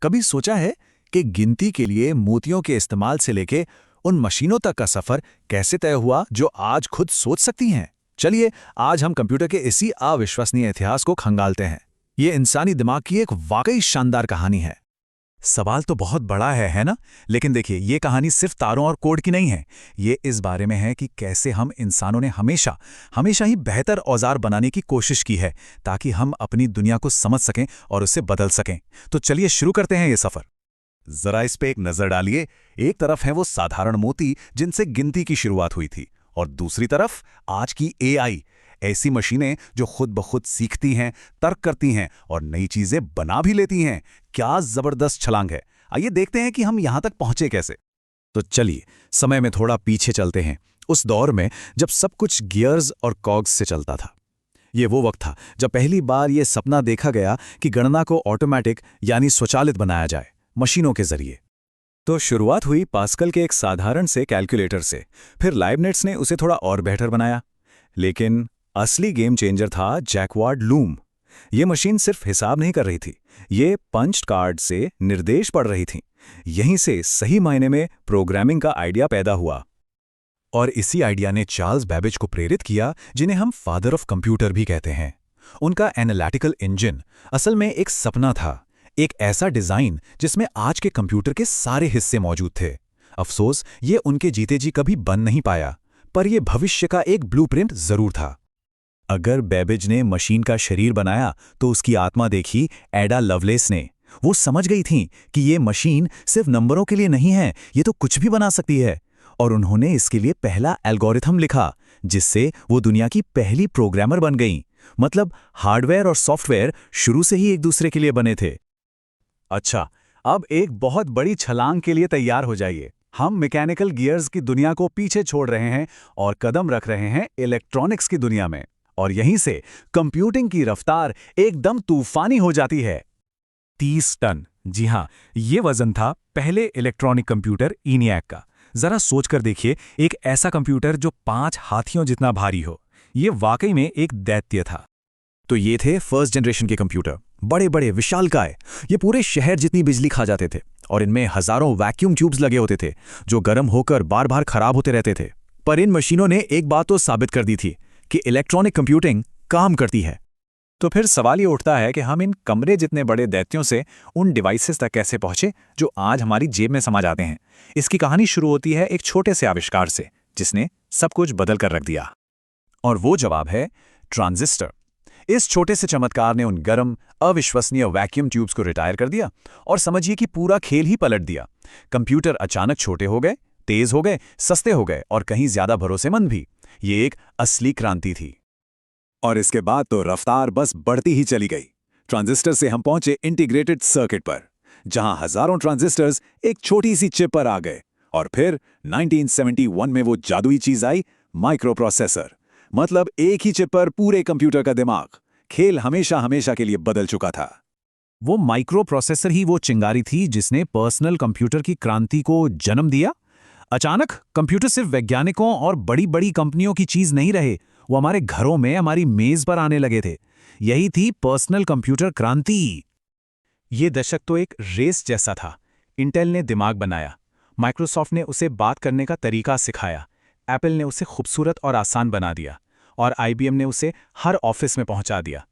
कभी सोचा है कि गिनती के लिए मोतियों के इस्तेमाल से लेके उन मशीनों तक का सफर कैसे तय हुआ जो आज खुद सोच सकती हैं? चलिए, आज हम कंप्यूटर के इसी अविश्वसनीय इतिहास को खंगालते हैं। ये इंसानी दिमाग की एक वाकई शानदार कहानी है। सवाल तो बहुत बड़ा है ना? लेकिन देखिए, ये कहानी सिर्फ तारों और कोड की नहीं है। ये इस बारे में है कि कैसे हम इंसानों ने हमेशा हमेशा ही बेहतर औजार बनाने की कोशिश की है, ताकि हम अपनी दुनिया को समझ सकें और उसे बदल सकें। तो चलिए शुरू करते हैं ये सफर। जरा इस पे एक नजर डालिए। एक तरफ है वो साधारण मोती जिनसे गिनती की शुरुआत हुई थी, और दूसरी तरफ आज की एआई, ऐसी मशीनें जो खुद ब खुद सीखती हैं, तर्क करती हैं और नई चीजें बना भी लेती हैं। क्या जबरदस्त छलांग है! आइए देखते हैं कि हम यहां तक पहुंचे कैसे। तो चलिए समय में थोड़ा पीछे चलते हैं, उस दौर में जब सब कुछ गियर्स और कॉग्स से चलता था। ये वो वक्त था जब पहली बार ये सपना देखा गया कि गणना को ऑटोमेटिक यानी स्वचालित बनाया जाए, मशीनों के जरिए। तो शुरुआत हुई पास्कल के एक साधारण से कैलकुलेटर से। फिर लाइबनिट्ज़ ने उसे थोड़ा और बेहतर बनाया। लेकिन असली गेम चेंजर था जैकवार्ड लूम। ये मशीन सिर्फ हिसाब नहीं कर रही थी, ये पंच्ड कार्ड से निर्देश पढ़ रही थी। यहीं से सही मायने में प्रोग्रामिंग का आइडिया पैदा हुआ। और इसी आइडिया ने चार्ल्स बैबेज को प्रेरित किया, जिन्हें हम फादर ऑफ कंप्यूटर भी कहते हैं। उनका एनालिटिकल इंजन असल में एक सपना था, एक ऐसा डिजाइन जिसमें आज के कंप्यूटर के सारे हिस्से मौजूद थे। अफसोस, ये उनके जीते जी कभी बन नहीं पाया, पर यह भविष्य का एक ब्लूप्रिंट जरूर था। अगर बैबेज ने मशीन का शरीर बनाया, तो उसकी आत्मा देखी एडा लवलेस ने। वो समझ गई थी कि ये मशीन सिर्फ नंबरों के लिए नहीं है, ये तो कुछ भी बना सकती है। और उन्होंने इसके लिए पहला एल्गोरिथम लिखा, जिससे वो दुनिया की पहली प्रोग्रामर बन गई। मतलब हार्डवेयर और सॉफ्टवेयर शुरू से ही एक दूसरे के लिए बने थे। अच्छा, अब एक बहुत बड़ी छलांग के लिए तैयार हो जाइए। हम मैकेनिकल गियर्स की दुनिया को पीछे छोड़ रहे हैं और कदम रख रहे हैं इलेक्ट्रॉनिक्स की दुनिया में। और यहीं से कंप्यूटिंग की रफ्तार एकदम तूफानी हो जाती है। 30 टन, जी हां, ये वजन था पहले इलेक्ट्रॉनिक कंप्यूटर ENIAC का। जरा सोचकर देखिए, एक ऐसा कंप्यूटर जो 5 हाथियों जितना भारी हो। ये वाकई में एक दैत्य था। तो ये थे फर्स्ट जनरेशन के कंप्यूटर, बड़े बड़े विशालकाय। ये पूरे शहर जितनी बिजली खा जाते थे, और इनमें हजारों वैक्यूम ट्यूब्स लगे होते थे जो गर्म होकर बार बार खराब होते रहते थे। पर इन मशीनों ने एक बात तो साबित कर दी थी कि इलेक्ट्रॉनिक कंप्यूटिंग काम करती है। तो फिर सवाल ये उठता है कि हम इन कमरे जितने बड़े दैत्यों से उन डिवाइसेस तक कैसे पहुंचे जो आज हमारी जेब में समा जाते हैं। इसकी कहानी शुरू होती है एक छोटे से आविष्कार से, जिसने सब कुछ बदल कर रख दिया। और वो जवाब है ट्रांजिस्टर। इस छोटे से चमत्कार ने उन गर्म, अविश्वसनीय वैक्यूम ट्यूब्स को रिटायर कर दिया, और समझिए कि पूरा खेल ही पलट दिया। कंप्यूटर अचानक छोटे हो गए, तेज हो गए, सस्ते हो गए और कहीं ज्यादा भरोसेमंद भी। ये एक असली क्रांति थी। और इसके बाद तो रफ्तार बस बढ़ती ही चली गई। ट्रांजिस्टर से हम पहुंचे इंटीग्रेटेड सर्किट पर, जहां हजारों ट्रांजिस्टर्स एक छोटी सी चिप पर आ गए। और फिर 1971 में वो जादुई चीज आई, माइक्रो प्रोसेसर। मतलब एक ही चिप पर पूरे कंप्यूटर का दिमाग। खेल हमेशा हमेशा के लिए बदल चुका था। वो माइक्रो प्रोसेसर ही वो चिंगारी थी जिसने पर्सनल कंप्यूटर की क्रांति को जन्म दिया। अचानक कंप्यूटर सिर्फ वैज्ञानिकों और बड़ी बड़ी कंपनियों की चीज नहीं रहे, वो हमारे घरों में, हमारी मेज पर आने लगे थे। यही थी पर्सनल कंप्यूटर क्रांति। ये दशक तो एक रेस जैसा था। इंटेल ने दिमाग बनाया, माइक्रोसॉफ्ट ने उसे बात करने का तरीका सिखाया, एप्पल ने उसे खूबसूरत और आसान बना दिया, और IBM ने उसे हर ऑफिस में पहुंचा दिया।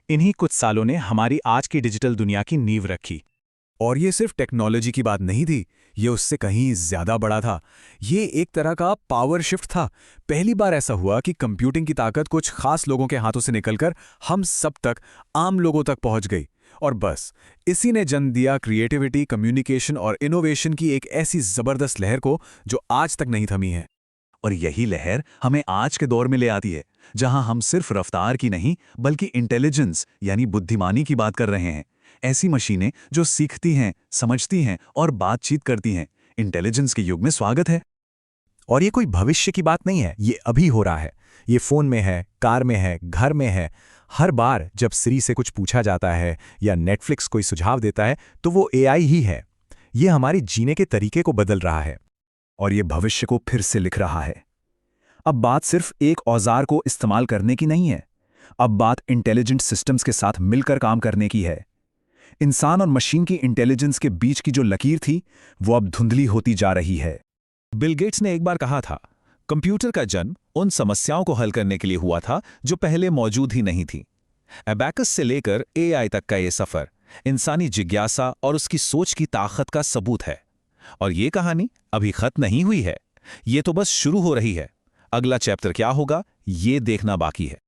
इन्हीं कुछ सालों ने हमारी आज की डिजिटल दुनिया की नींव रखी। और ये सिर्फ टेक्नोलॉजी की बात नहीं थी, ये उससे कहीं ज्यादा बड़ा था। ये एक तरह का पावर शिफ्ट था। पहली बार ऐसा हुआ कि कंप्यूटिंग की ताकत कुछ खास लोगों के हाथों से निकलकर हम सब तक, आम लोगों तक पहुंच गई। और बस इसी ने जन्म दिया क्रिएटिविटी, कम्युनिकेशन और इनोवेशन की एक ऐसी जबरदस्त लहर को जो आज तक नहीं थमी है। और यही लहर हमें आज के दौर में ले आती है, जहां हम सिर्फ रफ्तार की नहीं बल्कि इंटेलिजेंस यानी बुद्धिमानी की बात कर रहे हैं। ऐसी मशीनें जो सीखती हैं, समझती हैं और बातचीत करती हैं। इंटेलिजेंस के युग में स्वागत है। और ये कोई भविष्य की बात नहीं है, ये अभी हो रहा है। ये फोन में है, कार में है, घर में है। हर बार जब सिरी से कुछ पूछा जाता है या नेटफ्लिक्स कोई सुझाव देता है, तो वो AI ही है। ये हमारे जीने के तरीके को बदल रहा है, और ये भविष्य को फिर से लिख रहा है। अब बात सिर्फ एक औजार को इस्तेमाल करने की नहीं है, अब बात इंटेलिजेंट सिस्टम्स के साथ मिलकर काम करने की है। इंसान और मशीन की इंटेलिजेंस के बीच की जो लकीर थी वो अब धुंधली होती जा रही है। बिल गेट्स ने एक बार कहा था, कंप्यूटर का जन्म उन समस्याओं को हल करने के लिए हुआ था जो पहले मौजूद ही नहीं थी। एबैकस से लेकर एआई तक का ये सफर इंसानी जिज्ञासा और उसकी सोच की ताकत का सबूत है। और ये कहानी अभी खत्म नहीं हुई है, ये तो बस शुरू हो रही है। अगला चैप्टर क्या होगा, ये देखना बाकी है।